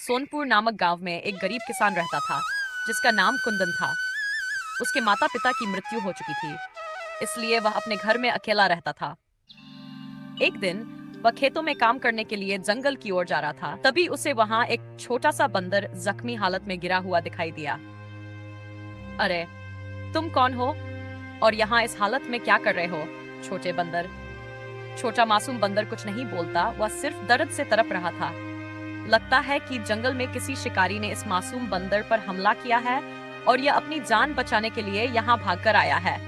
सोनपुर नामक गांव में एक गरीब किसान रहता था जिसका नाम कुंदन था। उसके माता पिता की मृत्यु हो चुकी थी, इसलिए वह अपने घर में अकेला रहता था। एक दिन वह खेतों में काम करने के लिए जंगल की ओर जा रहा था। तभी उसे वहां एक छोटा सा बंदर जख्मी हालत में गिरा हुआ दिखाई दिया। अरे, तुम कौन हो और यहाँ इस हालत में क्या कर रहे हो? छोटे बंदर। छोटा मासूम बंदर कुछ नहीं बोलता, वह सिर्फ दर्द से तड़प रहा था। लगता है कि जंगल में किसी शिकारी ने इस मासूम बंदर पर हमला किया है और यह अपनी जान बचाने के लिए यहाँ भागकर आया है।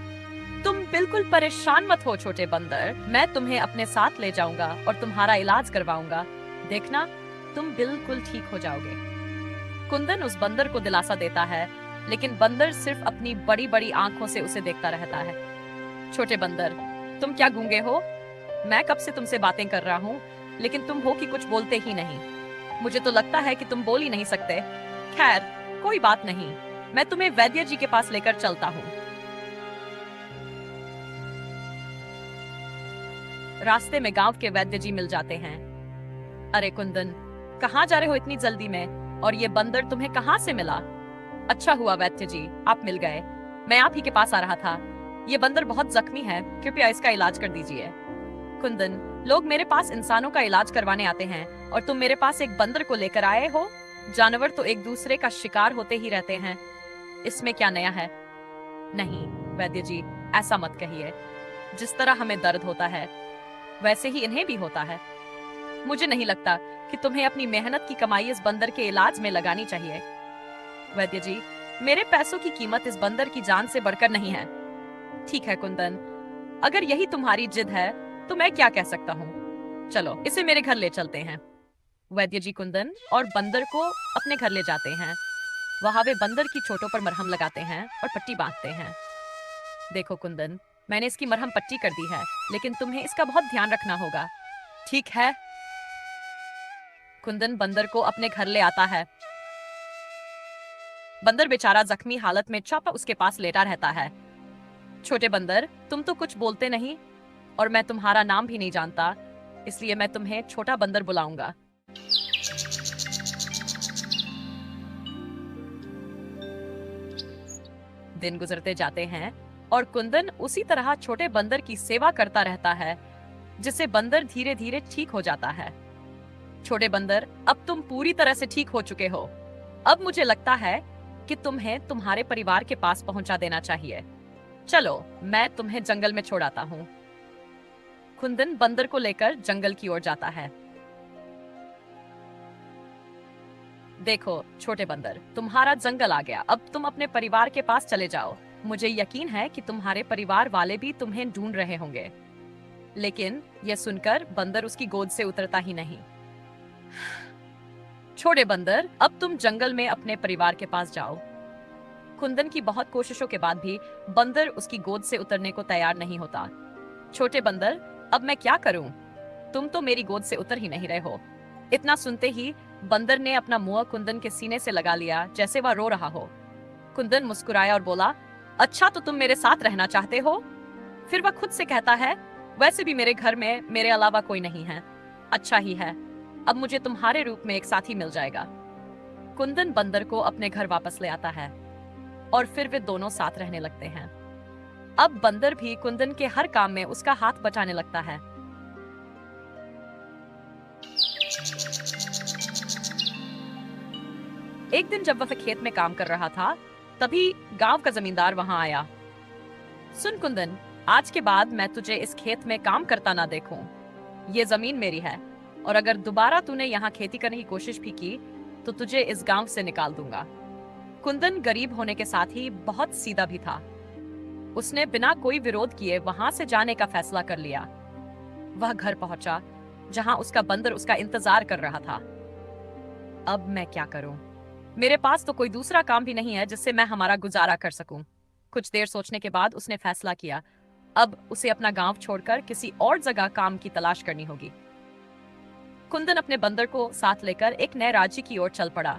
तुम बिल्कुल परेशान मत हो छोटे बंदर, मैं तुम्हें अपने साथ ले जाऊंगा और तुम्हारा इलाज करवाऊंगा। देखना, तुम बिल्कुल ठीक हो जाओगे। कुंदन उस बंदर को दिलासा देता है, लेकिन बंदर सिर्फ अपनी बड़ी बड़ी आंखों से उसे देखता रहता है। छोटे बंदर, तुम क्या गूंगे हो? मैं कब से तुमसे बातें कर रहा हूँ, लेकिन तुम हो कि कुछ बोलते ही नहीं। मुझे तो लगता है कि तुम बोल ही नहीं सकते। खैर, कोई बात नहीं, मैं तुम्हें वैद्य जी के पास लेकर चलता हूँ। रास्ते में गांव के वैद्य जी मिल जाते हैं। अरे कुंदन, कहाँ जा रहे हो इतनी जल्दी में? और ये बंदर तुम्हें कहाँ से मिला? अच्छा हुआ वैद्य जी, आप मिल गए। मैं आप ही के पास आ रहा था। ये बंदर बहुत जख्मी है, कृपया इसका इलाज कर दीजिए। कुंदन, लोग मेरे पास इंसानों का इलाज करवाने आते हैं और तुम मेरे पास एक बंदर को लेकर आए हो? जानवर तो एक दूसरे का शिकार होते ही रहते हैं, इसमें क्या नया है? नहीं वैद्य जी, ऐसा मत कहिए। जिस तरह हमें दर्द होता है वैसे ही इन्हें भी होता है। मुझे नहीं लगता कि तुम्हें अपनी मेहनत की कमाई इस बंदर के इलाज में लगानी चाहिए। वैद्य जी, मेरे पैसों की कीमत इस बंदर की जान से बढ़कर नहीं है। ठीक है कुंदन, अगर यही तुम्हारी जिद है तो मैं क्या कह सकता हूँ। चलो इसे मेरे घर ले चलते हैं। वैद्य जी कुंदन और बंदर को अपने घर ले जाते हैं। वहां वे बंदर की चोटों पर मरहम लगाते हैं और पट्टी बांधते हैं। देखो कुंदन, मैंने इसकी मरहम पट्टी कर दी है, लेकिन तुम्हें इसका बहुत ध्यान रखना होगा। ठीक है। कुंदन बंदर को अपने घर ले आता है। बंदर बेचारा जख्मी हालत में चुप उसके पास लेटा रहता है। छोटे बंदर, तुम तो कुछ बोलते नहीं और मैं तुम्हारा नाम भी नहीं जानता, इसलिए मैं तुम्हें छोटा बंदर बुलाऊंगा। दिन गुजरते जाते हैं और कुंदन उसी तरह छोटे बंदर की सेवा करता रहता है, जिससे बंदर धीरे धीरे ठीक हो जाता है। छोटे बंदर, अब तुम पूरी तरह से ठीक हो चुके हो। अब मुझे लगता है कि तुम्हें तुम्हारे परिवार के पास पहुंचा देना चाहिए। चलो, मैं तुम्हें जंगल में छोड़ आता हूँ। कुंदन बंदर को लेकर जंगल की ओर जाता है। देखो छोटे बंदर, तुम्हारा जंगल आ गया, अब तुम अपने परिवार के पास चले जाओ। मुझे यकीन है कि तुम्हारे परिवार वाले भी तुम्हें ढूंढ रहे होंगे। लेकिन यह सुनकर बंदर उसकी गोद से उतरता ही नहीं। छोटे बंदर, अब तुम जंगल में अपने परिवार के पास जाओ। कुंदन की बहुत कोशिशों के बाद भी बंदर उसकी गोद से उतरने को तैयार नहीं होता। छोटे बंदर, अब मैं क्या करूं? तुम तो मेरी गोद से उतर ही नहीं रहे हो। इतना सुनते ही बंदर ने अपना मुंह कुंदन के सीने से लगा लिया, जैसे वह रो रहा हो। कुंदन मुस्कुराया और बोला, अच्छा तो तुम मेरे साथ रहना चाहते हो? फिर वह खुद से कहता है, वैसे भी मेरे घर में मेरे अलावा कोई नहीं है। अच्छा ही है, अब मुझे तुम्हारे रूप में एक साथी मिल जाएगा। कुंदन बंदर को अपने घर वापस ले आता है और फिर वे दोनों साथ रहने लगते हैं। अब बंदर भी कुंदन के हर काम में उसका हाथ बटाने लगता है। एक दिन जब वह खेत में काम कर रहा था, तभी गांव का जमींदार वहां आया। सुन कुंदन, आज के बाद मैं तुझे इस खेत में काम करता ना देखूं। ये जमीन मेरी है और अगर दोबारा तूने यहाँ खेती करने की कोशिश भी की तो तुझे इस गांव से निकाल दूंगा। कुंदन गरीब होने के साथ ही बहुत सीधा भी था। उसने बिना कोई विरोध किए वहां से जाने का फैसला कर लिया। वह घर पहुंचा जहां उसका बंदर उसका इंतजार कर रहा था। अब मैं क्या करूं? मेरे पास तो कोई दूसरा काम भी नहीं है जिससे मैं हमारा गुजारा कर सकूं। कुछ देर सोचने के बाद उसने फैसला किया, अब उसे अपना गांव छोड़कर किसी और जगह काम की तलाश करनी होगी। कुंदन अपने बंदर को साथ लेकर एक नए राज्य की ओर चल पड़ा।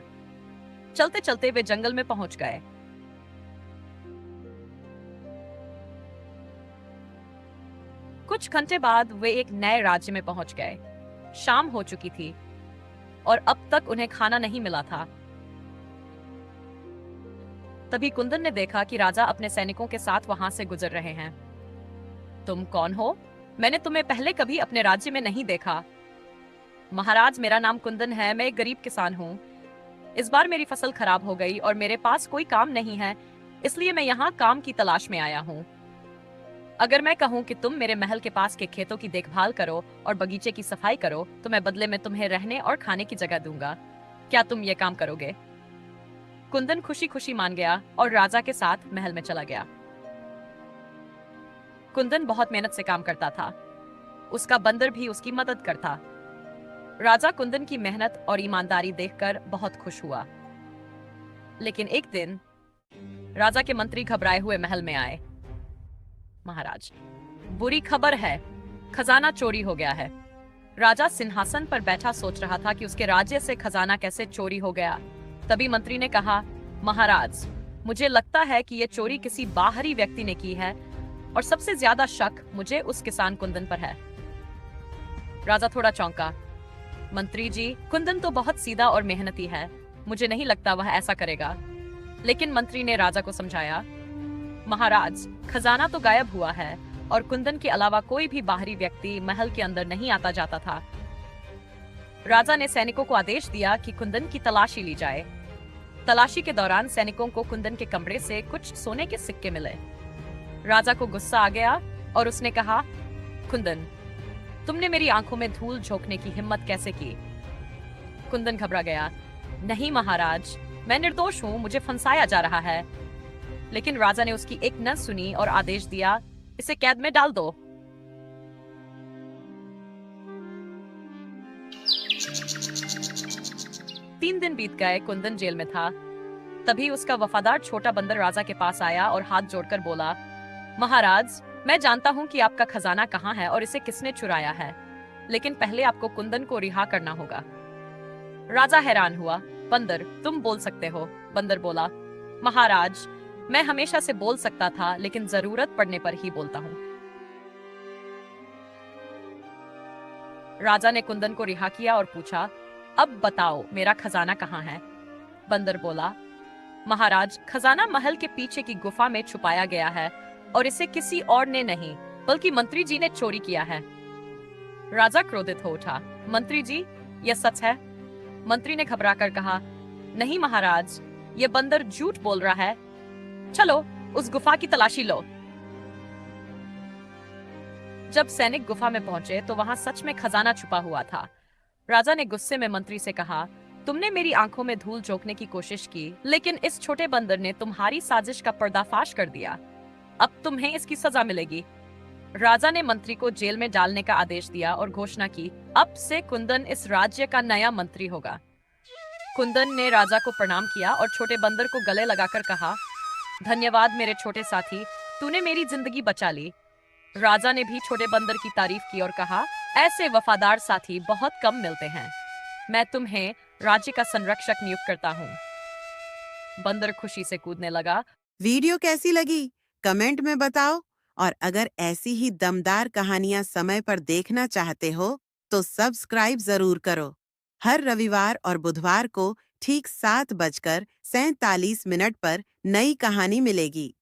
चलते चलते वे जंगल में पहुंच गए। कुछ घंटे बाद वे एक नए राज्य में पहुंच गए। शाम हो चुकी थी। और अब तक उन्हें खाना नहीं मिला था। तभी कुंदन ने देखा कि राजा अपने सैनिकों के साथ वहां से गुजर रहे हैं। तुम कौन हो? मैंने तुम्हें पहले कभी अपने राज्य में नहीं देखा। महाराज, मेरा नाम कुंदन है, मैं एक गरीब किसान हूँ। इस बार मेरी फसल खराब हो गई और मेरे पास कोई काम नहीं है, इसलिए मैं यहाँ काम की तलाश में आया हूँ। अगर मैं कहूँ कि तुम मेरे महल के पास के खेतों की देखभाल करो और बगीचे की सफाई करो, तो मैं बदले में तुम्हें रहने और खाने की जगह दूंगा। क्या तुम ये काम करोगे? कुंदन खुशी खुशी मान गया और राजा के साथ महल में चला गया। कुंदन बहुत मेहनत से काम करता था। उसका बंदर भी उसकी मदद करता। राजा कुंदन की मेहनत और ईमानदारी देखकर बहुत खुश हुआ। लेकिन एक दिन राजा के मंत्री घबराए हुए महल में आए। महाराज, बुरी खबर है, खजाना चोरी हो गया है। राजा सिंहासन पर बैठा सोच रहा था कि उसके राज्य से खजाना कैसे चोरी हो गया। तभी मंत्री ने कहा, महाराज, मुझे लगता है कि यह चोरी किसी बाहरी व्यक्ति ने की है और सबसे ज्यादा शक मुझे उस किसान कुंदन पर है। राजा थोड़ा चौंका। मंत्री जी, कुंदन तो बहुत सीधा और मेहनती है, मुझे नहीं लगता वह ऐसा करेगा। लेकिन मंत्री ने राजा को समझाया, महाराज, खजाना तो गायब हुआ है और कुंदन के अलावा कोई भी बाहरी व्यक्ति महल के अंदर नहीं आता जाता था। राजा ने सैनिकों को आदेश दिया कि कुंदन की तलाशी ली जाए। तलाशी के दौरान सैनिकों को कुंदन के कमरे से कुछ सोने के सिक्के मिले। राजा को गुस्सा आ गया और उसने कहा, कुंदन, तुमने मेरी आंखों में धूल झोंकने की हिम्मत कैसे की? कुंदन घबरा गया। नहीं महाराज, मैं निर्दोष हूँ, मुझे फंसाया जा रहा है। लेकिन राजा ने उसकी एक न सुनी और आदेश दिया, इसे कैद में डाल दो। तीन दिन बीत गए, कुंदन जेल में था। तभी उसका वफादार छोटा बंदर राजा के पास आया और हाथ जोड़कर बोला, महाराज, मैं जानता हूँ कि आपका खजाना कहाँ है और इसे किसने चुराया है, लेकिन पहले आपको कुंदन को रिहा करना होगा। राजा हैरान हुआ। बंदर, तुम बोल सकते हो? बंदर बोला, महाराज, मैं हमेशा से बोल सकता था, लेकिन जरूरत पड़ने पर ही बोलता हूँ। राजा ने कुंदन को रिहा किया और पूछा, अब बताओ, मेरा खजाना कहाँ है? बंदर बोला, महाराज, खजाना महल के पीछे की गुफा में छुपाया गया है और इसे किसी और ने नहीं, बल्कि मंत्री जी ने चोरी किया है। राजा क्रोधित हो उठा। मंत्री जी, यह सच है? मंत्री ने घबराकर कहा, नहीं महाराज, यह बंदर झूठ बोल रहा है। चलो, उस गुफा की तलाशी लो। जब सैनिक गुफा में पहुंचे तो वहां सच में खजाना छुपा हुआ था। राजा ने गुस्से में मंत्री से कहा, तुमने मेरी आंखों में धूल झोंकने की कोशिश की, लेकिन इस छोटे बंदर ने तुम्हारी साजिश का पर्दाफाश कर दिया। अब तुम्हें इसकी सजा मिलेगी। राजा ने मंत्री को जेल में डालने का आदेश दिया और घोषणा की, अब से कुंदन इस राज्य का नया मंत्री होगा। कुंदन ने राजा को प्रणाम किया और छोटे बंदर को गले लगाकर कहा, धन्यवाद मेरे छोटे साथी, तूने मेरी जिंदगी बचा ली। राजा ने भी छोटे बंदर की तारीफ की और कहा, ऐसे वफादार साथी बहुत कम मिलते हैं। मैं तुम्हें राज्य का संरक्षक नियुक्त करता हूँ। बंदर खुशी से कूदने लगा। वीडियो कैसी लगी कमेंट में बताओ, और अगर ऐसी ही दमदार कहानियां समय पर देखना चाहते हो तो सब्सक्राइब जरूर करो। हर रविवार और बुधवार को ठीक 7:47 पर नई कहानी मिलेगी।